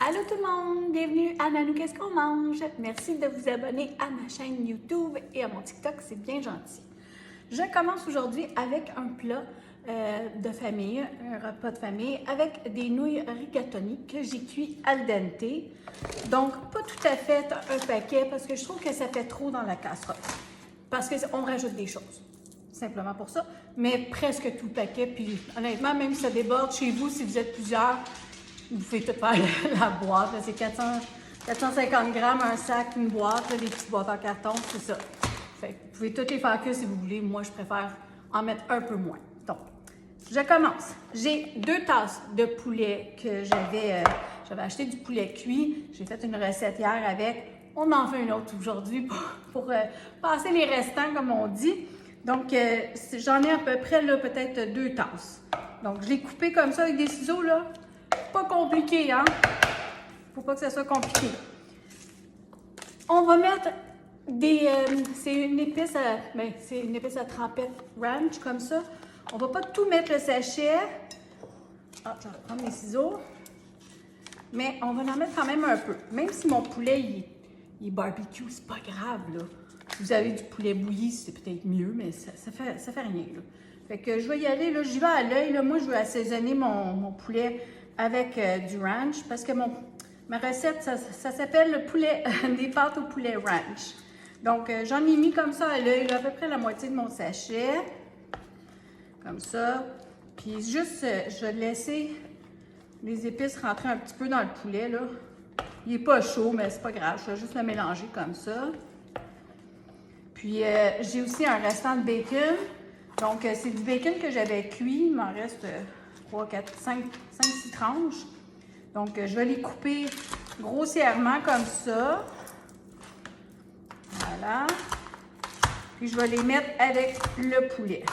Allô tout le monde, bienvenue à Nanou Qu'est-ce qu'on mange? Merci de vous abonner à ma chaîne YouTube et à mon TikTok, c'est bien gentil. Je commence aujourd'hui avec un plat de famille, un repas de famille avec des nouilles rigatoni que j'ai cuit al dente. Donc pas tout à fait un paquet parce que je trouve que ça fait trop dans la casserole. Parce qu'on rajoute des choses, simplement pour ça, mais presque tout le paquet. Puis honnêtement, même si ça déborde chez vous, si vous êtes plusieurs, vous pouvez tout faire la boîte. C'est 450 grammes, un sac, une boîte, là, des petites boîtes en carton, c'est ça. Fait que vous pouvez toutes les faire que si vous voulez. Moi, je préfère en mettre un peu moins. Donc, je commence. J'ai 2 tasses de poulet que j'avais acheté du poulet cuit. J'ai fait une recette hier avec. On en fait une autre aujourd'hui pour passer les restants, comme on dit. Donc, j'en ai à peu près, là, peut-être 2 tasses. Donc, je l'ai coupé comme ça avec des ciseaux, là. Pas compliqué, hein? Faut pas que ça soit compliqué. On va mettre c'est une épice à trempette ranch, comme ça. On va pas tout mettre le sachet. Ah, je vais reprendre mes ciseaux. Mais on va en mettre quand même un peu. Même si mon poulet, il est barbecue, c'est pas grave, là. Si vous avez du poulet bouilli, c'est peut-être mieux, mais ça fait rien, là. Fait que je vais y aller, là, j'y vais à l'œil, là. Moi, je veux assaisonner mon poulet avec du ranch parce que ma recette, ça s'appelle le poulet, des pâtes au poulet ranch. Donc, j'en ai mis comme ça à l'œil, à peu près la moitié de mon sachet. Comme ça. Puis juste, je vais laisser les épices rentrer un petit peu dans le poulet, là. Il n'est pas chaud, mais c'est pas grave. Je vais juste le mélanger comme ça. Puis, j'ai aussi un restant de bacon. Donc, c'est du bacon que j'avais cuit. Il m'en reste 3, 4, 5, 6 tranches. Donc, je vais les couper grossièrement comme ça. Voilà. Puis, je vais les mettre avec le poulet.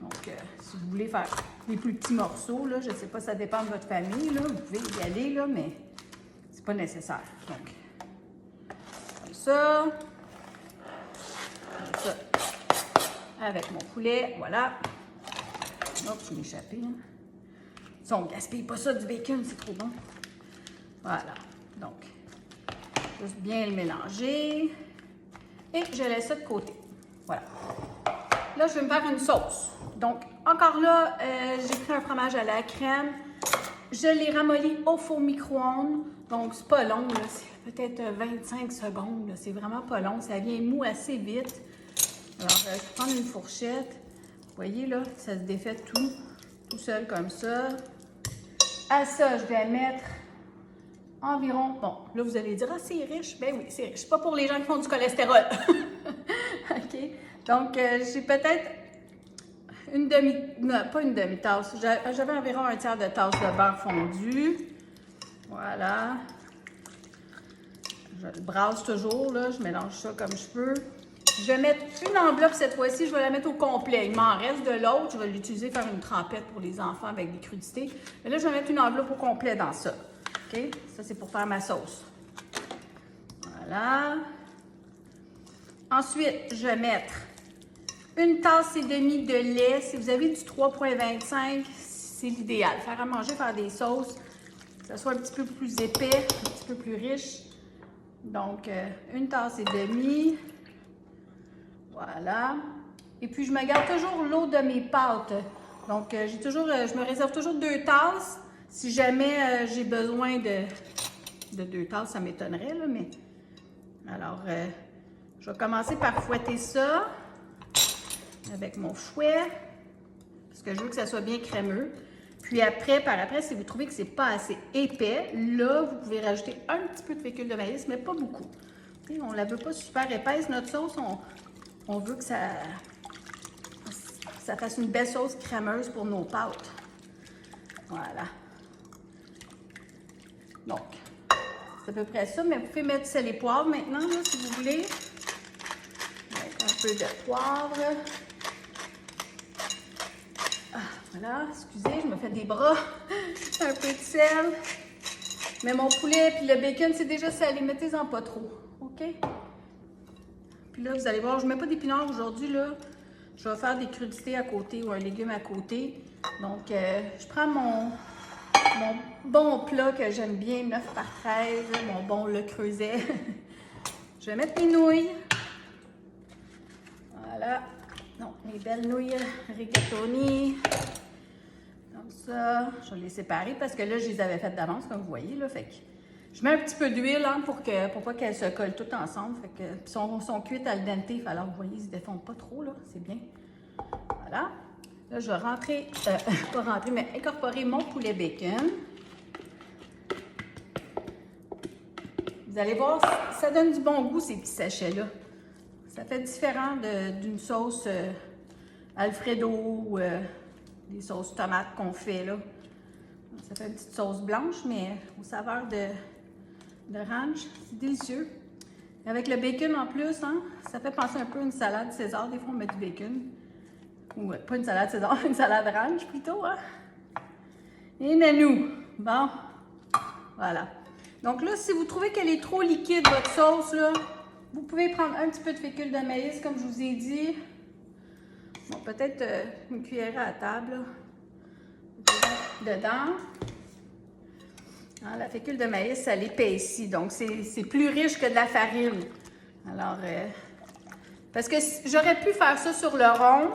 Donc, si vous voulez faire des plus petits morceaux, là, je ne sais pas, ça dépend de votre famille, là, vous pouvez y aller, là, mais c'est pas nécessaire. Donc, comme ça. Comme ça. Avec mon poulet, voilà. Hop, je vais m'échapper. Hein. Ça, on ne gaspille pas ça du bacon, c'est trop bon. Voilà. Donc, juste bien le mélanger. Et je laisse ça de côté. Voilà. Là, je vais me faire une sauce. Donc, encore là, j'ai pris un fromage à la crème. Je l'ai ramolli au four micro-ondes. Donc, c'est pas long, là. C'est peut-être 25 secondes. C'est vraiment pas long. Ça vient mou assez vite. Alors, je vais prendre une fourchette. Vous voyez, là, ça se défait tout seul comme ça. À ça, je vais mettre environ... Bon, là, vous allez dire, ah, c'est riche. Ben oui, c'est riche. Pas pour les gens qui font du cholestérol. OK? Donc, j'ai peut-être une demi... Non, pas une demi-tasse. J'avais environ un tiers de tasse de beurre fondu. Voilà. Je le brasse toujours, là. Je mélange ça comme je peux. Je vais mettre une enveloppe cette fois-ci. Je vais la mettre au complet. Il m'en reste de l'autre. Je vais l'utiliser faire une trempette pour les enfants avec des crudités. Mais là, je vais mettre une enveloppe au complet dans ça. OK? Ça, c'est pour faire ma sauce. Voilà. Ensuite, je vais mettre une tasse et demie de lait. Si vous avez du 3,25, c'est l'idéal. Faire à manger, faire des sauces, que ça soit un petit peu plus épais, un petit peu plus riche. Donc, une tasse et demie. Voilà. Et puis, je me garde toujours l'eau de mes pâtes. Donc, je me réserve toujours 2 tasses. Si jamais j'ai besoin de 2 tasses, ça m'étonnerait, là, mais... Alors, je vais commencer par fouetter ça avec mon fouet, parce que je veux que ça soit bien crémeux. Puis par après, si vous trouvez que c'est pas assez épais, là, vous pouvez rajouter un petit peu de fécule de maïs, mais pas beaucoup. T'sais, on la veut pas super épaisse, notre sauce. On veut que ça fasse une belle sauce crémeuse pour nos pâtes. Voilà. Donc, c'est à peu près ça, mais vous pouvez mettre du sel et poivre maintenant, là, si vous voulez. Avec un peu de poivre. Ah, voilà, excusez, je me fais des bras. Un peu de sel. Mais mon poulet puis le bacon, c'est déjà salé. Mettez-en pas trop, OK? Puis là, vous allez voir, je ne mets pas d'épinards aujourd'hui, là. Je vais faire des crudités à côté ou un légume à côté. Donc, je prends mon mon bon plat que j'aime bien, 9 par 13, mon bon Le Creuset. Je vais mettre mes nouilles. Voilà. Donc, mes belles nouilles rigatoni. Comme ça. Je vais les séparer parce que là, je les avais faites d'avance, comme vous voyez. Là, fait que je mets un petit peu d'huile hein, pour pas qu'elles se collent toutes ensemble. Fait que sont cuites al dente. Alors, vous voyez, ils se défondent pas trop. Là, c'est bien. Voilà. Là, je vais rentrer, pas rentrer, mais incorporer mon poulet bacon. Vous allez voir, ça donne du bon goût, ces petits sachets-là. Ça fait différent d'une sauce Alfredo ou des sauces tomates qu'on fait, là. Ça fait une petite sauce blanche, mais aux saveurs de ranch. C'est délicieux. Avec le bacon en plus, hein, ça fait penser un peu à une salade César. Des fois, on met du bacon. Ou pas une salade César, une salade ranch plutôt, hein. Et nanou. Bon, voilà. Donc là, si vous trouvez qu'elle est trop liquide, votre sauce, là, vous pouvez prendre un petit peu de fécule de maïs, comme je vous ai dit. Bon, peut-être une cuillère à table, là, dedans. Hein, la fécule de maïs, elle épaissit, donc c'est plus riche que de la farine. Alors, parce que j'aurais pu faire ça sur le rond,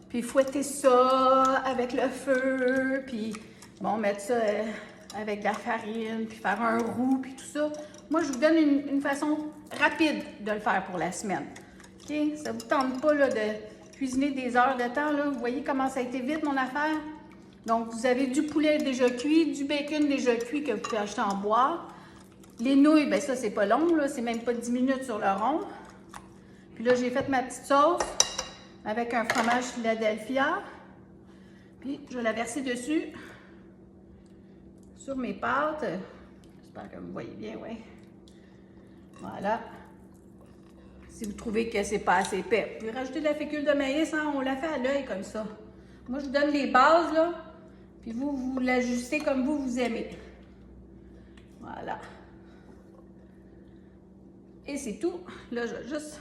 puis fouetter ça avec le feu, puis bon, mettre ça avec de la farine, puis faire un roux, puis tout ça. Moi, je vous donne une façon rapide de le faire pour la semaine. OK? Ça ne vous tente pas là, de cuisiner des heures de temps. Là. Vous voyez comment ça a été vite, mon affaire? Donc, vous avez du poulet déjà cuit, du bacon déjà cuit que vous pouvez acheter en boîte. Les nouilles, bien ça, c'est pas long, là. C'est même pas 10 minutes sur le rond. Puis là, j'ai fait ma petite sauce avec un fromage Philadelphia. Puis, je vais la verser dessus. Sur mes pâtes. J'espère que vous voyez bien, oui. Voilà. Si vous trouvez que c'est pas assez épais, vous pouvez rajouter de la fécule de maïs, hein? On la fait à l'œil comme ça. Moi, je vous donne les bases, là, puis vous l'ajustez comme vous aimez. Voilà. Et c'est tout. Là, je vais juste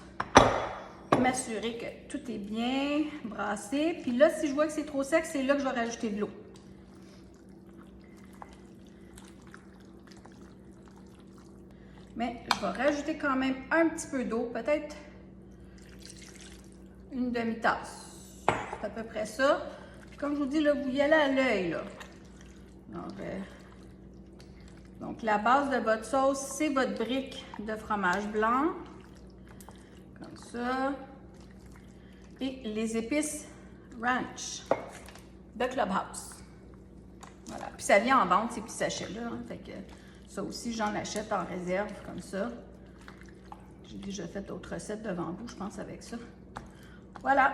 m'assurer que tout est bien brassé. Puis là, si je vois que c'est trop sec, c'est là que je vais rajouter de l'eau. Mais je vais rajouter quand même un petit peu d'eau, peut-être une demi-tasse. C'est à peu près ça. Puis comme je vous dis, là, vous y allez à l'œil, là. Donc, la base de votre sauce, c'est votre brique de fromage blanc. Comme ça. Et les épices ranch de Clubhouse. Voilà. Puis ça vient en vente, ces petits sachets-là. Hein. Fait que ça aussi, j'en achète en réserve, comme ça. J'ai déjà fait d'autres recettes devant vous, je pense, avec ça. Voilà.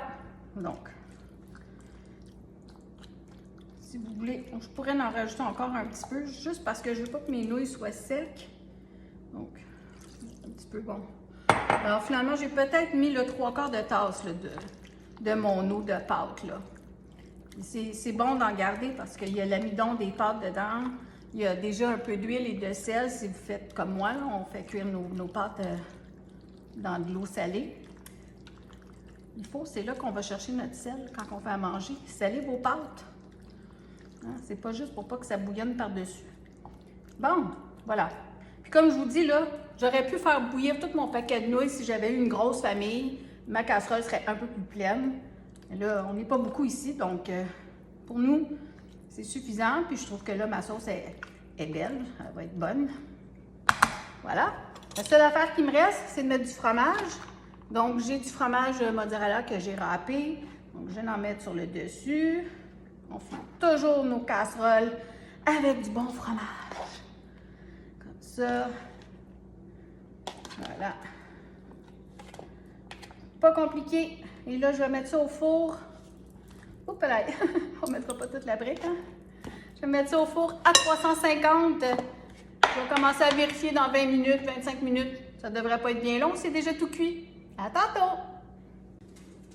Donc, si vous voulez, je pourrais en rajouter encore un petit peu, juste parce que je ne veux pas que mes nouilles soient secs. Donc, un petit peu bon. Alors, finalement, j'ai peut-être mis le 3/4 de tasse là, de mon eau de pâte, là. C'est bon d'en garder parce qu'il y a l'amidon des pâtes dedans. Il y a déjà un peu d'huile et de sel. Si vous faites comme moi, là, on fait cuire nos pâtes dans de l'eau salée. C'est là qu'on va chercher notre sel quand on fait à manger. Salez vos pâtes. Hein? C'est pas juste pour pas que ça bouillonne par-dessus. Bon, voilà. Puis comme je vous dis, là, j'aurais pu faire bouillir tout mon paquet de nouilles si j'avais eu une grosse famille. Ma casserole serait un peu plus pleine. Mais là, on n'est pas beaucoup ici, donc pour nous, c'est suffisant. Puis je trouve que là, ma sauce est belle. Elle va être bonne. Voilà. La seule affaire qui me reste, c'est de mettre du fromage. Donc, j'ai du fromage mozzarella que j'ai râpé. Donc, je vais en mettre sur le dessus. On fait toujours nos casseroles avec du bon fromage. Comme ça. Voilà. Pas compliqué. Et là, je vais mettre ça au four. Oups là, on ne mettra pas toute la brique, hein? Je vais mettre ça au four à 350. Je vais commencer à vérifier dans 20 minutes, 25 minutes. Ça ne devrait pas être bien long, c'est déjà tout cuit. À tantôt!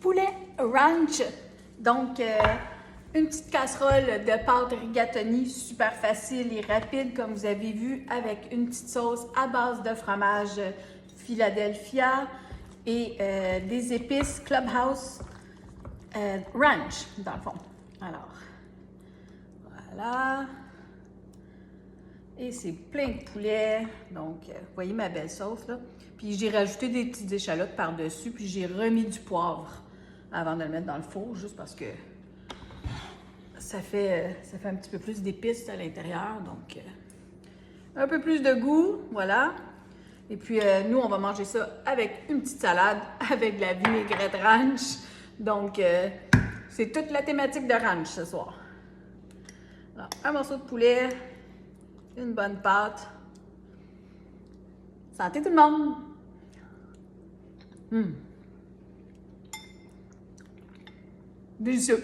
Poulet ranch. Donc, une petite casserole de pâte rigatoni, super facile et rapide, comme vous avez vu, avec une petite sauce à base de fromage Philadelphia et des épices Clubhouse Ranch, dans le fond. Alors, voilà. Et c'est plein de poulet. Donc, vous voyez ma belle sauce, là. Puis j'ai rajouté des petites échalotes par-dessus, puis j'ai remis du poivre avant de le mettre dans le four, juste parce que ça fait un petit peu plus d'épices à l'intérieur. Donc, un peu plus de goût, voilà. Et puis, nous, on va manger ça avec une petite salade, avec de la vinaigrette ranch. Donc, c'est toute la thématique de ranch ce soir. Alors, un morceau de poulet, une bonne pâte. Santé tout le monde! Délicieux!